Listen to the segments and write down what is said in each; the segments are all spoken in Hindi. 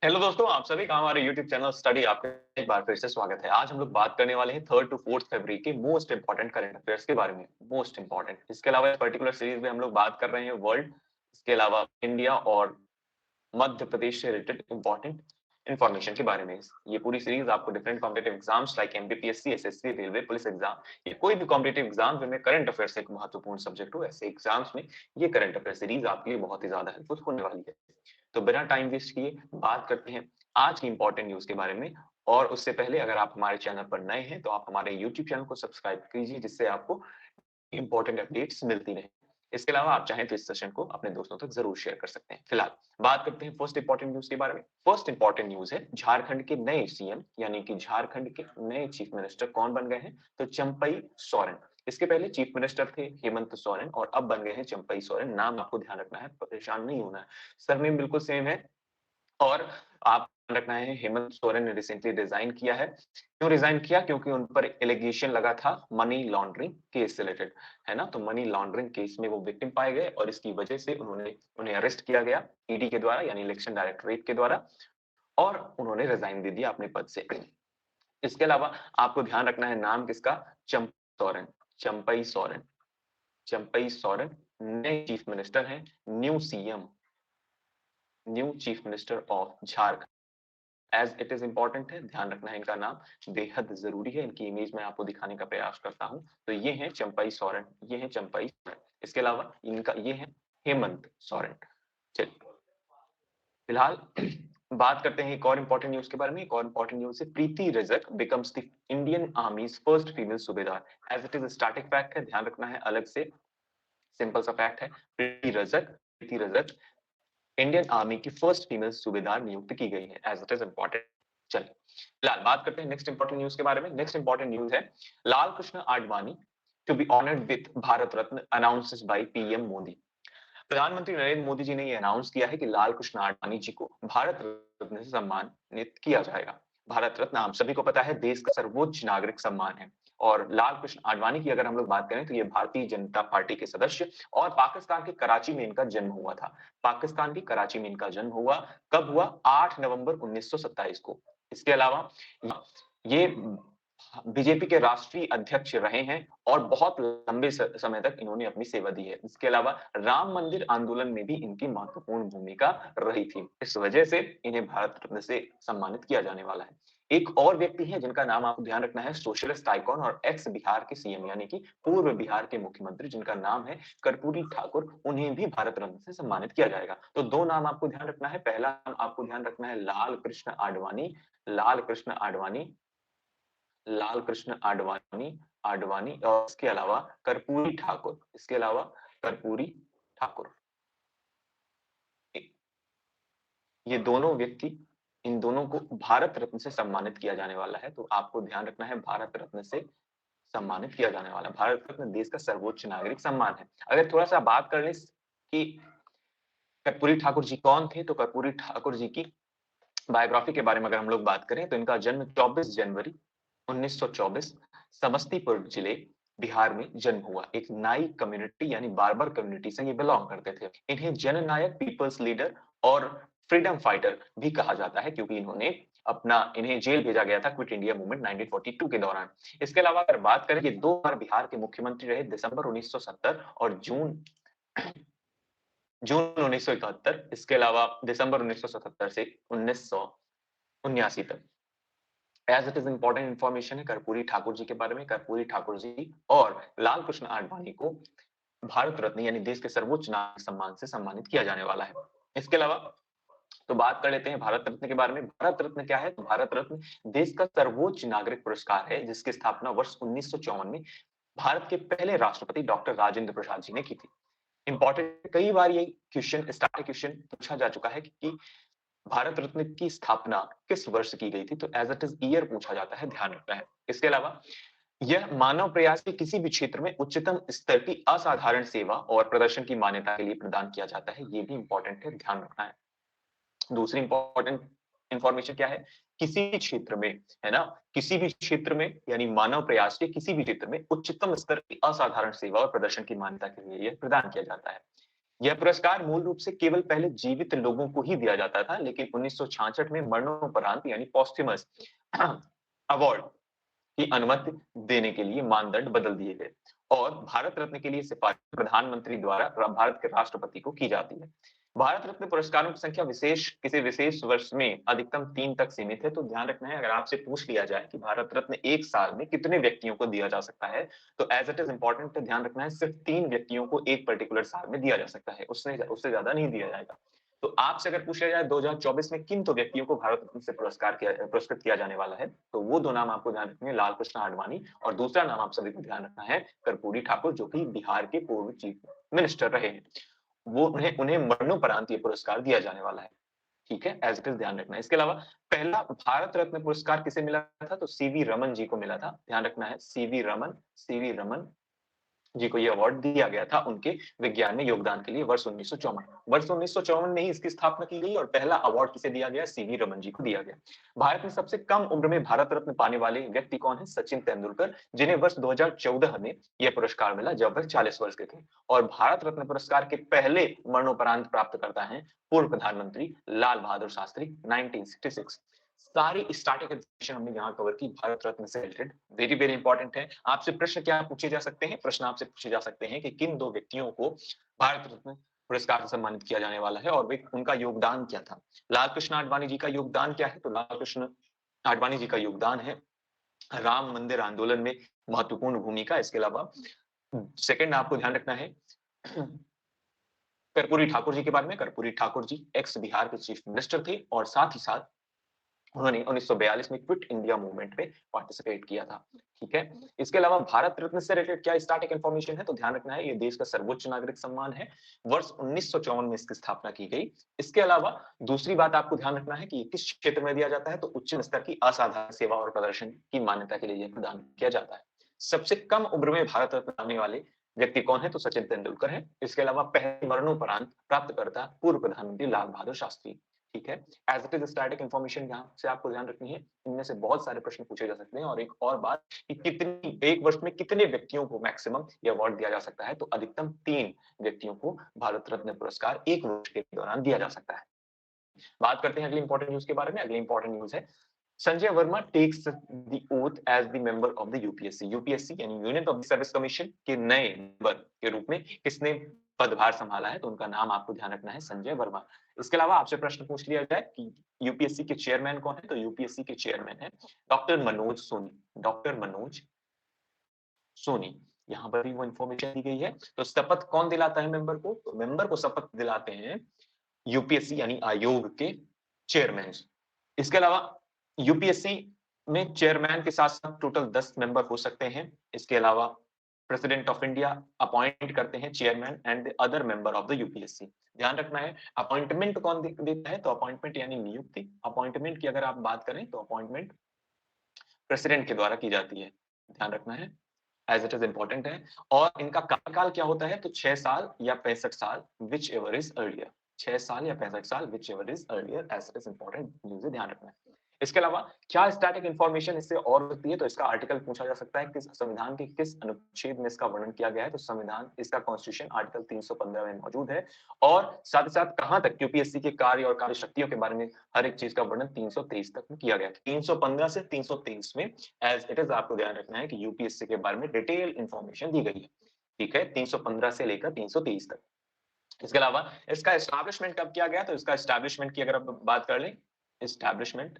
हेलो दोस्तों, आप सभी का हमारे YouTube चैनल स्टडी आपका एक बार फिर से स्वागत है। आज हम लोग बात करने वाले हैं 3rd टू 4th फरवरी के मोस्ट इंपोर्टेंट करंट अफेयर्स के बारे में। मोस्ट इंपोर्टेंट, इसके अलावा इस पर्टिकुलर सीरीज में हम लोग बात कर रहे हैं वर्ल्ड, इसके अलावा इंडिया और मध्य प्रदेश से रिलेटेड इंपॉर्टेंट इंफॉर्मेशन के बारे में। ये पूरी सीरीज आपको different competitive exams like MPPSC, SSC, railway, police exam, ये कोई भी कॉम्पिटिटिव एग्जाम जिनमें करंट अफेयर्स एक महत्वपूर्ण सब्जेक्ट हो, ऐसे एग्जाम्स में ये करंट अफेयर सीरीज आपके लिए बहुत ही ज्यादा हेल्पफुल होने वाली है। तो बिना टाइम वेस्ट किए बात करते हैं आज की इंपॉर्टेंट न्यूज के बारे में। और उससे पहले अगर आप हमारे चैनल पर नए हैं तो आप हमारे यूट्यूब चैनल को सब्सक्राइब कीजिए, जिससे आपको इंपॉर्टेंट अपडेट्स मिलती रहे। इसके अलावा आप चाहें तो इस सेशन को अपने दोस्तों तक जरूर शेयर कर सकते हैं। फिलहाल बात करते हैं फर्स्ट इंपॉर्टेंट न्यूज के बारे में। फर्स्ट इंपॉर्टेंट न्यूज है झारखंड के नए सीएम यानी कि झारखंड के नए चीफ मिनिस्टर कौन बन गए हैं, तो चंपई सोरेन। इसके पहले चीफ मिनिस्टर थे हेमंत सोरेन और अब बन गए हैं चंपई सोरेन। नाम आपको ध्यान रखना है, परेशान नहीं होना है, सरनेम बिल्कुल सेम है। और आप रखना है हेमंत सोरेन ने रिसेंटली रिजाइन किया है। क्यों रिजाइन किया? क्योंकि उन पर एलिगेशन लगा था मनी लॉन्ड्रिंग केस से रिलेटेड, है ना। तो मनी लॉन्ड्रिंग केस में वो विक्टिम पाए गए और इसकी वजह से उन्हें अरेस्ट किया गया ईडी के द्वारा यानी इलेक्शन डायरेक्टरेट के द्वारा, और उन्होंने रिजाइन दे दिया अपने पद से। इसके अलावा आपको ध्यान रखना है नाम किसका, सोरेन, चंपई सोरेन। चंपई सोरेन नए चीफ मिनिस्टर हैं, new CM, new chief minister of Jharkhand. As it is important है, ध्यान रखना है इनका नाम, बेहद जरूरी है। इनकी इमेज मैं आपको दिखाने का प्रयास करता हूं। तो ये है चंपई सोरेन, ये है चंपई सोरेन। इसके अलावा इनका ये है हेमंत सोरेन। चलिए फिलहाल बात करते हैं एक और इंपॉर्टेंट न्यूज के बारे में। एक और इंपॉर्टेंट न्यूज है Preeti Rajak becomes the Indian army's first female subedar. As it is static fact है, ध्यान रखना है, अलग से सिंपल सा फैक्ट है। प्रीति रजक इंडियन आर्मी की फर्स्ट फीमेल सूबेदार नियुक्त की गई है। As it is important. चलिए फिलहाल बात करते हैं नेक्स्ट इंपॉर्टेंट न्यूज के बारे में। नेक्स्ट इंपॉर्टेंट न्यूज है Lal Krishna Advani to be honoured with Bharat Ratna announces by PM Modi. प्रधानमंत्री नरेंद्र मोदी जी ने यह अनाउंस किया है कि लाल कृष्ण आडवाणी जी को भारत रत्न से सम्मानित किया जाएगा। भारत रत्न हम सभी को पता है देश का सर्वोच्च नागरिक सम्मान है। और लाल कृष्ण आडवाणी की अगर हम लोग बात करें तो ये भारतीय जनता पार्टी के सदस्य और पाकिस्तान के कराची में इनका जन्म हुआ था। पाकिस्तान की कराची में इनका जन्म हुआ, कब हुआ? 8 नवंबर 1927 को। इसके अलावा ये बीजेपी के राष्ट्रीय अध्यक्ष रहे हैं और बहुत लंबे समय तक इन्होंने अपनी सेवा दी है। इसके अलावा राम मंदिर आंदोलन में भी इनकी महत्वपूर्ण भूमिका रही थी। इस वजह से इन्हें भारत रत्न से सम्मानित किया जाने वाला है। एक और व्यक्ति है जिनका नाम आपको ध्यान रखना है, सोशलिस्ट आइकॉन और एक्स बिहार के सीएम यानी कि पूर्व बिहार के मुख्यमंत्री जिनका नाम है कर्पूरी ठाकुर, उन्हें भी भारत रत्न से सम्मानित किया जाएगा। तो दो नाम आपको ध्यान रखना है। पहला नाम आपको ध्यान रखना है लाल कृष्ण आडवाणी, लाल कृष्ण आडवाणी, लाल कृष्ण आडवाणी, आडवाणी, और इसके अलावा कर्पूरी ठाकुर, इसके अलावा कर्पूरी ठाकुर। ये दोनों व्यक्ति, इन दोनों को भारत रत्न से सम्मानित किया जाने वाला है। तो आपको ध्यान रखना है भारत रत्न से सम्मानित किया जाने वाला। भारत रत्न देश का सर्वोच्च नागरिक सम्मान है। अगर थोड़ा सा बात कर ले कि कर्पूरी ठाकुर जी कौन थे, तो कर्पूरी ठाकुर जी की बायोग्राफी के बारे में अगर हम लोग बात करें तो इनका जन्म 24 जनवरी 1924 समस्तीपुर जिले बिहार में जन्म हुआ। एक नाई कम्युनिटी यानी बार्बर कम्युनिटी से ये बिलोंग करते थे। इन्हें जननायक, पीपल्स लीडर और फ्रीडम फाइटर भी कहा जाता है क्योंकि इन्हें जेल भेजा गया था क्विट इंडिया मूवमेंट 1942 के दौरान। इसके अलावा अगर बात करें ये 2 बार बिहार के मुख्यमंत्री रहे, दिसंबर 1970 और जून जून 1971। इसके अलावा दिसंबर 1977 से 1979 तक। As it is important information है कर्पूरी ठाकुर जी के बारे में। कर्पूरी ठाकुर जी और लाल कृष्ण आडवाणी को भारत रत्न यानी देश के सर्वोच्च नागरिक सम्मान से सम्मानित किया जाने वाला है। इसके अलावा तो बात कर लेते हैं भारत रत्न के बारे में। भारत रत्न क्या है? तो भारत रत्न देश का सर्वोच्च नागरिक पुरस्कार है जिसकी स्थापना वर्ष 1954 में भारत के पहले राष्ट्रपति डॉक्टर राजेंद्र प्रसाद जी ने की थी। इंपॉर्टेंट, कई बार ये क्वेश्चन, स्टार्टिंग क्वेश्चन पूछा जा चुका है कि भारत रत्न की स्थापना किस वर्ष की गई थी, तो एज इट इज ईयर पूछा जाता है, ध्यान रखना है। इसके अलावा यह मानव प्रयास के किसी भी क्षेत्र में उच्चतम स्तर की असाधारण सेवा और प्रदर्शन की मान्यता के लिए प्रदान किया जाता है। ये भी इंपॉर्टेंट है, ध्यान रखना है। दूसरी इंपॉर्टेंट इंफॉर्मेशन क्या है? किसी भी क्षेत्र में, है ना, किसी भी क्षेत्र में यानी मानव प्रयास के किसी भी क्षेत्र में उच्चतम स्तर की असाधारण सेवा और प्रदर्शन की मान्यता के लिए यह प्रदान किया जाता है। यह पुरस्कार मूल रूप से केवल पहले जीवित लोगों को ही दिया जाता था, लेकिन 1966 में मरणोपरांत यानी पोस्थुमस अवार्ड की अनुमति देने के लिए मानदंड बदल दिए गए और भारत रत्न के लिए सिफारिश प्रधानमंत्री द्वारा भारत के राष्ट्रपति को की जाती है। भारत रत्न पुरस्कारों की संख्या किसी विशेष वर्ष में अधिकतम 3 तक सीमित है। तो ध्यान रखना है, अगर आपसे पूछ लिया जाए कि भारत रत्न एक साल में कितने व्यक्तियों को दिया जा सकता है, तो एज इट इज इंपॉर्टेंट ध्यान रखना है, सिर्फ 3 व्यक्तियों को एक पर्टिकुलर साल में दिया जा सकता है, उससे ज्यादा नहीं दिया जाएगा। तो आपसे अगर पूछा जाए 2024 में किन 2 व्यक्तियों को भारत रत्न से पुरस्कृत किया जाने वाला है, तो वो 2 नाम आपको ध्यान रखने हैं, लाल कृष्ण आडवाणी और दूसरा नाम आप सभी को ध्यान रखना है कर्पूरी ठाकुर, जो कि बिहार के पूर्व चीफ मिनिस्टर रहे हैं। वो उन्हें उन्हें मरणोपरांत ये पुरस्कार दिया जाने वाला है। ठीक है, एज इट इज ध्यान रखना है। इसके अलावा पहला भारत रत्न पुरस्कार किसे मिला था, तो सीवी रमन जी को मिला था। ध्यान रखना है, सीवी रमन जी को ये अवार्ड दिया गया था उनके विज्ञान में योगदान के लिए वर्ष 1954। वर्ष 1954 में ही इसकी स्थापना की गई और पहला अवार्ड किसे दिया गया, सीवी रमन जी को दिया गया। भारत में सबसे कम उम्र में भारत रत्न पाने वाले व्यक्ति कौन है, सचिन तेंदुलकर, जिन्हें वर्ष 2014 में यह पुरस्कार मिला जब वह 40 वर्ष के थे। और भारत रत्न पुरस्कार के पहले मरणोपरांत प्राप्त करता है पूर्व प्रधानमंत्री लाल बहादुर शास्त्री 1966। सारी स्टार्टिंग इन्फॉर्मेशन हमने यहाँ कवर की भारत रत्न से रिलेटेड, वेरी वेरी इंपॉर्टेंट है। आपसे प्रश्न क्या पूछे जा सकते हैं, प्रश्न आपसे पूछे जा सकते हैं कि किन 2 व्यक्तियों को भारत रत्न पुरस्कार से सम्मानित किया जाने वाला है और वे उनका योगदान क्या था। लाल कृष्ण आडवाणी जी का योगदान क्या है, तो लाल कृष्ण आडवाणी जी का योगदान है राम मंदिर आंदोलन में महत्वपूर्ण भूमिका। इसके अलावा सेकंड आपको ध्यान रखना है कर्पूरी ठाकुर जी के बारे में। कर्पूरी ठाकुर जी एक्स बिहार के चीफ मिनिस्टर थे और साथ ही साथ उन्होंने 1942 में क्विट इंडिया मूवमेंट में पार्टिसिपेट किया था। ठीक है, इसके अलावा भारत रत्न से रिलेटेड क्या स्टैटिक इंफॉर्मेशन है, तो ध्यान रखना है, ये देश का सर्वोच्च नागरिक सम्मान है। वर्ष 1954 में इसकी स्थापना की गई। इसके अलावा दूसरी बात आपको ध्यान रखना है कि किस क्षेत्र में दिया जाता है, तो उच्च स्तर की असाधारण सेवा और प्रदर्शन की मान्यता के लिए यह प्रदान किया जाता है। सबसे कम उम्र में भारत रत्न पाने वाले व्यक्ति कौन है, तो सचिन तेंदुलकर है। इसके अलावा पहले मरणोपरांत प्राप्तकर्ता पूर्व प्रधानमंत्री लाल बहादुर शास्त्री। ठीक है, as it is static information यहाँ से आपको ध्यान रखनी है। इनमें से बहुत सारे प्रश्न पूछे जा सकते हैं। और एक और बात कि कितनी एक वर्ष में कितने व्यक्तियों को मैक्सिमम ये अवार्ड दिया जा सकता है, तो अधिकतम 3 व्यक्तियों को भारत रत्न पुरस्कार एक वर्ष के दौरान दिया जा सकता है। बात करते हैं अगली इंपॉर्टेंट न्यूज के बारे में। अगली इंपॉर्टेंट न्यूज है Sanjay Verma takes the oath as the member of the UPSC. UPSC यानी यूनियन पब्लिक सर्विस कमीशन के नए मेंबर के रूप में किसने पदभार संभाला है, तो उनका नाम आपको ध्यान रखना है, संजय वर्मा। इसके अलावा आपसे प्रश्न पूछ लिया जाए कि यूपीएससी के चेयरमैन कौन है, तो यूपीएससी के चेयरमैन है डॉक्टर मनोज सोनी। डॉक्टर मनोज सोनी, यहाँ पर भी वो इंफॉर्मेशन दी गई है। तो शपथ कौन दिलाता है मेंबर को, तो मेंबर को शपथ दिलाते हैं यूपीएससी यानी आयोग के चेयरमैन। इसके अलावा यूपीएससी में चेयरमैन के साथ साथ टोटल 10 मेंबर हो सकते हैं। इसके अलावा प्रेसिडेंट ऑफ इंडिया अपॉइंट करते हैं chairman and other member of the UPSC. ध्यान रखना है, अपॉइंटमेंट कौन देता है, तो अपॉइंटमेंट यानी नियुक्ति, अपॉइंटमेंट की अगर आप बात करें तो अपॉइंटमेंट प्रेसिडेंट के द्वारा की जाती है। ध्यान रखना है, एज इट इज इंपॉर्टेंट है। और इनका कार्यकाल क्या होता है, तो 6 साल या 65 साल, विच एवर इज अर्लियर। 6 साल या 65 साल, whichever is earlier, as it is important news है, ध्यान रखना है। इसके अलावा क्या स्टैटिक इंफॉर्मेशन इससे और होती है, तो इसका आर्टिकल पूछा जा सकता है, किस संविधान के किस अनुच्छेद में इसका वर्णन किया गया है, तो संविधान इसका कॉन्स्टिट्यूशन आर्टिकल 315 में मौजूद है। और साथ ही साथ कहां तक यूपीएससी के कार्य और कार्य शक्तियों के बारे में हर एक चीज का वर्णन 323 तक में किया गया है। 315 से 323 में एज इट इज आपको ध्यान रखना है कि यूपीएससी के बारे में डिटेल इंफॉर्मेशन दी गई है। ठीक है, 315 से लेकर 323 तक। इसके अलावा इसका एस्टैब्लिशमेंट कब किया गया, तो इसका एस्टैब्लिशमेंट की अगर आप बात कर लें, एस्टैब्लिशमेंट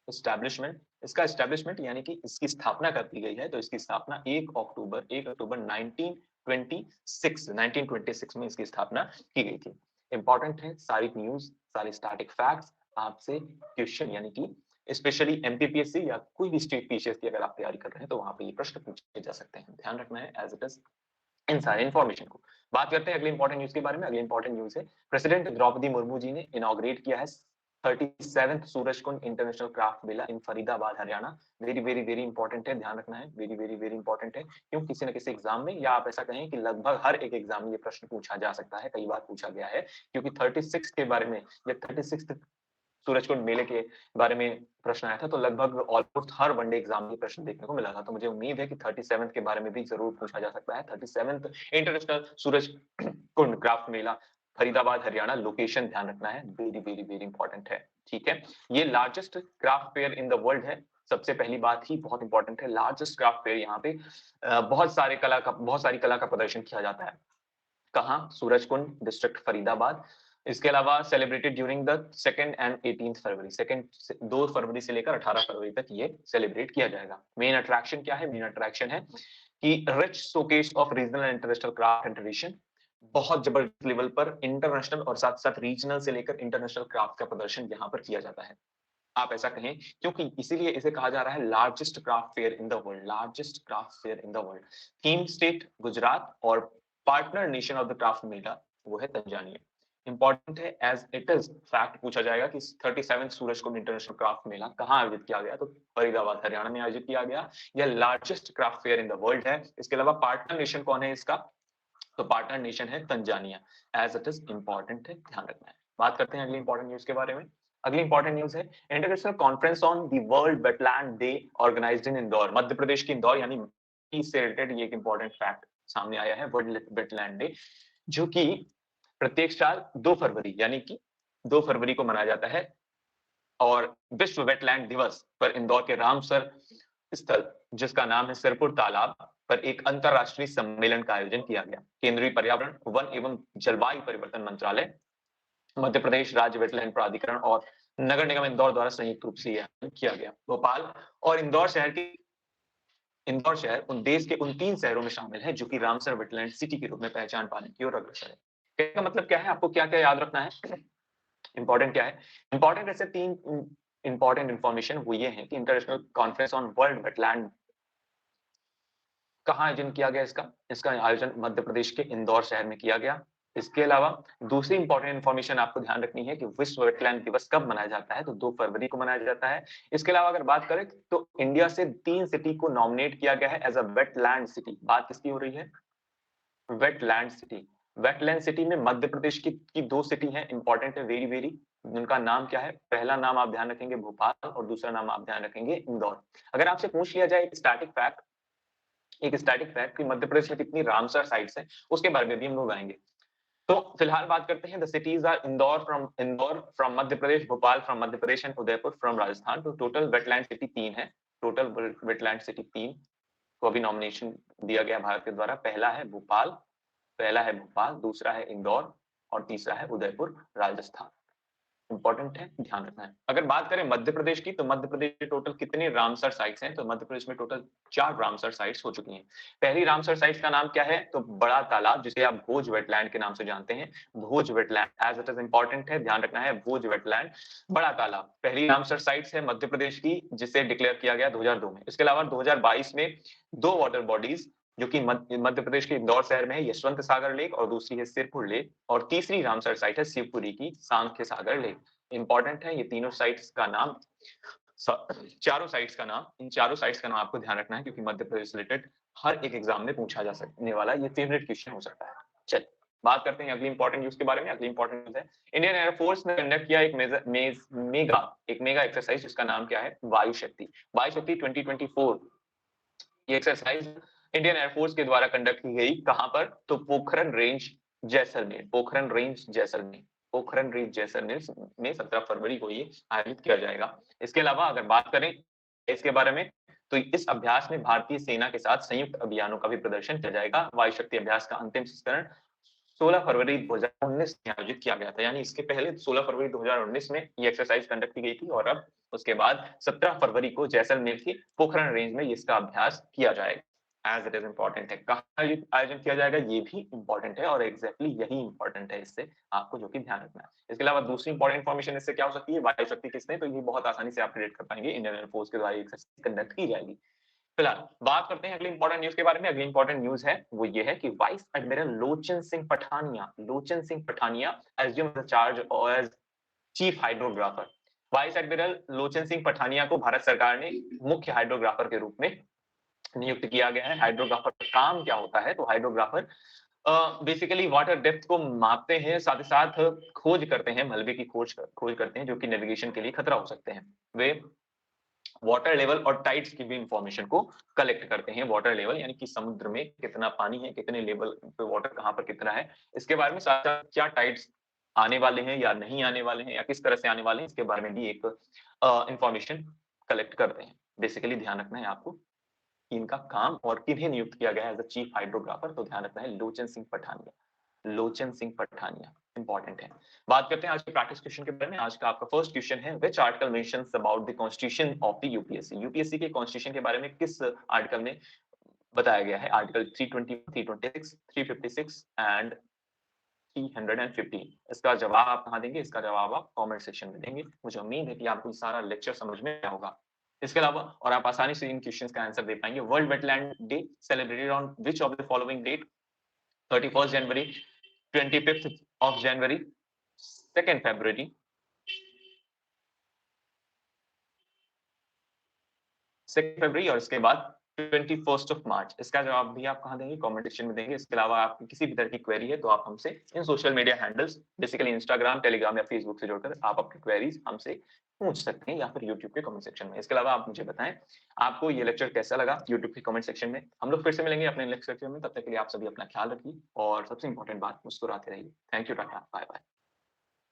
एस्टैब्लिशमेंट इसका एस्टैब्लिशमेंट यानी कि इसकी स्थापना कर दी गई है, तो इसकी स्थापना 1 अक्टूबर 1926 में इसकी स्थापना की गई थी। इंपॉर्टेंट है सारी न्यूज, सारी स्टैटिक फैक्ट्स आपसे क्वेश्चन यानी कि स्पेशली एमपीपीएससी या कोई भी स्टेट पीसीएस की अगर आप तैयारी कर रहे हैं तो वहां पे ये प्रश्न पूछे जा सकते हैं। ध्यान रखना है एज इट इज इन सारे इंफॉर्मेशन को। बात करते हैं अगली इंपॉर्टेंट न्यूज के बारे में। अगली इंपॉर्टेंट न्यूज है प्रेसिडेंट द्रौपदी मुर्मू जी ने इनॉग्रेट किया है 37th Surajkund international craft mela in Faridabad Haryana. Very very very important है, ध्यान रखना है, वेरी वेरी वेरी इंपॉर्टेंट है। क्यों, किसी न किसी एग्जाम में या आप ऐसा कहें कि लगभग हर एक एग्जाम में ये प्रश्न पूछा जा सकता है, कई बार पूछा गया है, क्योंकि 36 के बारे में या 36 सूरजकुंड मेले के बारे में प्रश्न आया था, तो लगभग ऑलमोस्ट हर वनडे एग्जाम में प्रश्न देखने को मिला था। तो मुझे उम्मीद है कि 37th के बारे में भी जरूर पूछा जा सकता है। 37th international Suraj Kund craft मेला फरीदाबाद हरियाणा, लोकेशन ध्यान रखना है, वेरी वेरी वेरी इंपॉर्टेंट है, ठीक है। ये largest craft fair in the world है, सबसे पहली बात ही बहुत इंपॉर्टेंट है, लार्जेस्ट क्राफ्ट फेयर। यहाँ पे बहुत सारी कला का प्रदर्शन किया जाता है। कहाँ? सूरजकुंड डिस्ट्रिक्ट फरीदाबाद। इसके अलावा celebrated during the 2nd and 18th फरवरी, 2 फरवरी से लेकर 18 फरवरी तक ये सेलिब्रेट किया जाएगा। मेन अट्रैक्शन क्या है? मेन अट्रैक्शन है कि rich showcase of regional and international craft and tradition, बहुत जबरदस्त लेवल पर इंटरनेशनल और साथ साथ रीजनल से लेकर इंटरनेशनल क्राफ्ट का प्रदर्शन यहाँ पर किया जाता है। आप ऐसा कहें क्योंकि इसीलिए इसे कहा जा रहा है largest craft fair in the world, largest craft fair in the world. Theme state Gujarat और partner nation of the craft mela वो है तंजानिया। इंपॉर्टेंट है एज इट इज फैक्ट पूछा जाएगा कि 37 सूरजकुंड इंटरनेशनल क्राफ्ट मेला कहाँ आयोजित किया गया, तो फरीदाबाद हरियाणा में आयोजित किया गया। यह largest craft fair in the world है। इसके अलावा पार्टनर नेशन कौन है इसका? तो पार्टनर नेशन है Tanzania. As it is important है, ध्यान रखना है। बात करते हैं अगली इंपॉर्टेंट न्यूज के बारे में। अगली इंपॉर्टेंट न्यूज है international conference on the world wetland day organized in Indore. Madhya Pradesh की इंदौर यानी से रिलेटेड ये एक इंपॉर्टेंट फैक्ट सामने आया है, वर्ल्ड वेटलैंड डे, जो कि प्रत्येक साल 2 फरवरी यानी कि 2 फरवरी को मनाया जाता है। और विश्व वेटलैंड दिवस पर इंदौर के रामसर स्थल, जिसका नाम है सिरपुर तालाब, पर एक अंतरराष्ट्रीय सम्मेलन का आयोजन किया गया। केंद्रीय पर्यावरण, वन एवं जलवायु परिवर्तन मंत्रालय, मध्य प्रदेश राज्य वेटलैंड प्राधिकरण और नगर निगम इंदौर द्वारा संयुक्त रूप से यह किया गया। भोपाल और इंदौर शहर उन देश के उन 3 शहरों में शामिल है जो कि रामसर वेटलैंड सिटी के रूप में पहचान पाने की ओर अग्रसर है। कहने का मतलब क्या है? आपको क्या क्या याद रखना है? इंपॉर्टेंट क्या है? इंपॉर्टेंट ऐसे 3 इंपॉर्टेंट इंफॉर्मेशन वो ये है कि international conference on world wetland कहाँ आयोजन किया गया इसका आयोजन मध्य प्रदेश के इंदौर शहर में किया गया। इसके अलावा दूसरी इंपॉर्टेंट इंफॉर्मेशन आपको ध्यान रखनी है कि विश्व वेटलैंड दिवस कब मनाया जाता है, तो 2 फरवरी को मनाया जाता है। इसके अलावा अगर बात करें तो इंडिया से 3 सिटी को नॉमिनेट किया गया है एज अ वेटलैंड सिटी। बात किसकी हो रही है? Wetland city. वेटलैंड सिटी में मध्य प्रदेश की 2 सिटी हैं, इंपॉर्टेंट है वेरी वेरी। उनका नाम क्या है? पहला नाम आप ध्यान रखेंगे भोपाल और दूसरा नाम आप ध्यान रखेंगे इंदौर। अगर आपसे पूछ लिया जाए एक स्टैटिक फैक्ट कि मध्य प्रदेश में कितनी रामसर साइट्स हैं, उसके बारे में भी हम लोग आएंगे। तो फिलहाल बात करते हैं the cities are Indore from Madhya Pradesh, Bhopal from Madhya Pradesh and Udaipur from Rajasthan. तो टोटल वेटलैंड सिटी 3 है, टोटल वेटलैंड सिटी 3 को अभी नॉमिनेशन दिया गया भारत के द्वारा। पहला है भोपाल, दूसरा है इंदौर और तीसरा है उदयपुर राजस्थान। इंपॉर्टेंट है, ध्यान रखना है। अगर बात करें मध्य प्रदेश की, तो मध्य प्रदेश के टोटल कितने रामसर साइट्स हैं, तो मध्य प्रदेश में टोटल 4 रामसर साइट्स हो चुकी हैं। पहली रामसर साइट का नाम क्या है? तो बड़ा तालाब, जिसे आप भोज वेटलैंड के नाम से जानते हैं। Bhoj wetland as it is important है, ध्यान रखना है। भोज वेटलैंड, बड़ा तालाब पहली रामसर साइट्स है मध्य प्रदेश की, जिसे डिक्लेयर किया गया 2002 में। इसके अलावा 2022 में 2 वाटर बॉडीज जो कि मध्य प्रदेश के इंदौर शहर में है, यशवंत सागर लेक और दूसरी है सिरपुर लेक, और तीसरी रामसर साइट है शिवपुरी की सांख्य सागर लेक। इंपॉर्टेंट है ये तीनों साइट्स का नाम, चारों साइट्स का नाम, इन चारों साइट्स का नाम आपको ध्यान रखना है, क्योंकि मध्य प्रदेश से रिलेटेड हर एक एग्जाम में पूछा जा सकने वाला ये फेवरेट क्वेश्चन हो सकता है। चलिए बात करते हैं अगली इंपॉर्टेंट न्यूज के बारे में। अगली इंपॉर्टेंट न्यूज है इंडियन एयरफोर्स ने कंडक्ट किया एक मेगा एक्सरसाइज, जिसका नाम क्या है? वायु शक्ति 2024। ये एक्सरसाइज इंडियन एयरफोर्स के द्वारा कंडक्ट की गई, कहां पर? तो पोखरण रेंज जैसलमेर में 17 फरवरी को ये आयोजित किया जाएगा। इसके अलावा अगर बात करें इसके बारे में, तो इस अभ्यास में भारतीय सेना के साथ संयुक्त अभियानों का भी प्रदर्शन किया जाएगा। वायु शक्ति अभ्यास का अंतिम संस्करण 16 फरवरी 2019 में आयोजित किया गया था, यानी इसके पहले 16 फरवरी 2019 में ये एक्सरसाइज कंडक्ट की गई थी, और अब उसके बाद 17 फरवरी को जैसलमेर की पोखरण रेंज में इसका अभ्यास किया जाएगा। एज इट इज इंपॉर्टेंट है, कहाँ आयोजन किया जाएगा ये भी इंपॉर्टेंट है, और एग्जैक्टली यही इंपॉर्टेंट है इससे आपको जो कि ध्यान रखना है। इसके अलावा दूसरी इंपॉर्टेंट इन्फॉर्मेशन इससे क्या हो सकती है? वायु शक्ति किसने, तो ये बहुत आसानी से आप रिलेट कर पाएंगे, इंडियन एयरफोर्स के द्वारा एक्सरसाइज कंडक्ट की जाएगी। फिलहाल बात करते हैं अगली इंपॉर्टेंट न्यूज के बारे में। अगली इंपॉर्टेंट न्यूज है वो ये है कि vice admiral Lochan Singh Pathania assume the charge as chief hydrographer. Vice admiral Lochan Singh Pathania को भारत सरकार ने मुख्य हाइड्रोग्राफर के रूप में नियुक्त किया गया है। हाइड्रोग्राफर का काम क्या होता है? तो हाइड्रोग्राफर बेसिकली वाटर डेप्थ को मापते हैं, साथ ही साथ खोज करते हैं, मलबे की खोज करते हैं जो कि नेविगेशन के लिए खतरा हो सकते हैं। वे वाटर लेवल और टाइड्स की भी इंफॉर्मेशन को कलेक्ट करते हैं। वाटर लेवल यानी कि समुद्र में कितना पानी है, कितने लेवल पे वाटर कहाँ पर कितना है, इसके बारे में साथ-साथ क्या टाइड्स आने वाले हैं या नहीं आने वाले हैं या किस तरह से आने वाले हैं, इसके बारे में भी एक इंफॉर्मेशन कलेक्ट करते हैं। बेसिकली ध्यान रखना है आपको कि इनका काम और किन्हें नियुक्त किया गया है एज़ अ चीफ हाइड्रोग्राफर, तो ध्यान रखना है लोचन सिंह पठानिया। लोचन सिंह पठानिया इंपॉर्टेंट है। बात करते हैं आज के प्रैक्टिस क्वेश्चन के बारे में। आज का आपका फर्स्ट क्वेश्चन है which article mentions about the constitution of the UPSC. UPSC के कॉन्स्टिट्यूशन के बारे में किस आर्टिकल में बताया गया है? Article 320, 326, 356 and 315। इसका जवाब आप कहाँ देंगे? इसका जवाब आप कमेंट सेक्शन में देंगे। मुझे उम्मीद है कि आपको ये सारा लेक्चर समझ में आया होगा। इसके अलावा और आप आसानी से इन क्वेश्चंस का आंसर दे पाएंगे। World wetland day celebrated on which of the following date? 31st January, 25th of January, 2nd February, 2nd February और इसके बाद 21st of March। इसका जवाब भी आप कहाँ देंगे? कमेंट सेक्शन में देंगे। इसके अलावा आपकी किसी भी तरह की क्वेरी है तो आप हमसे इन social media handles basically Instagram, Telegram या फेसबुक से जुड़कर आप अपनी क्वेरीज हमसे पूछ सकते हैं या फिर यूट्यूब के कमेंट सेक्शन में। इसके अलावा आप मुझे बताएं आपको ये लेक्चर कैसा लगा यूट्यूब के कमेंट सेक्शन में। हम लोग फिर से मिलेंगे अपने नेक्स्ट लेक्चर में। तब तक के लिए आप सभी अपना ख्याल रखिए और सबसे इंपॉर्टेंट बात मुस्कुराते रहिए। Thank you, tata, bye bye.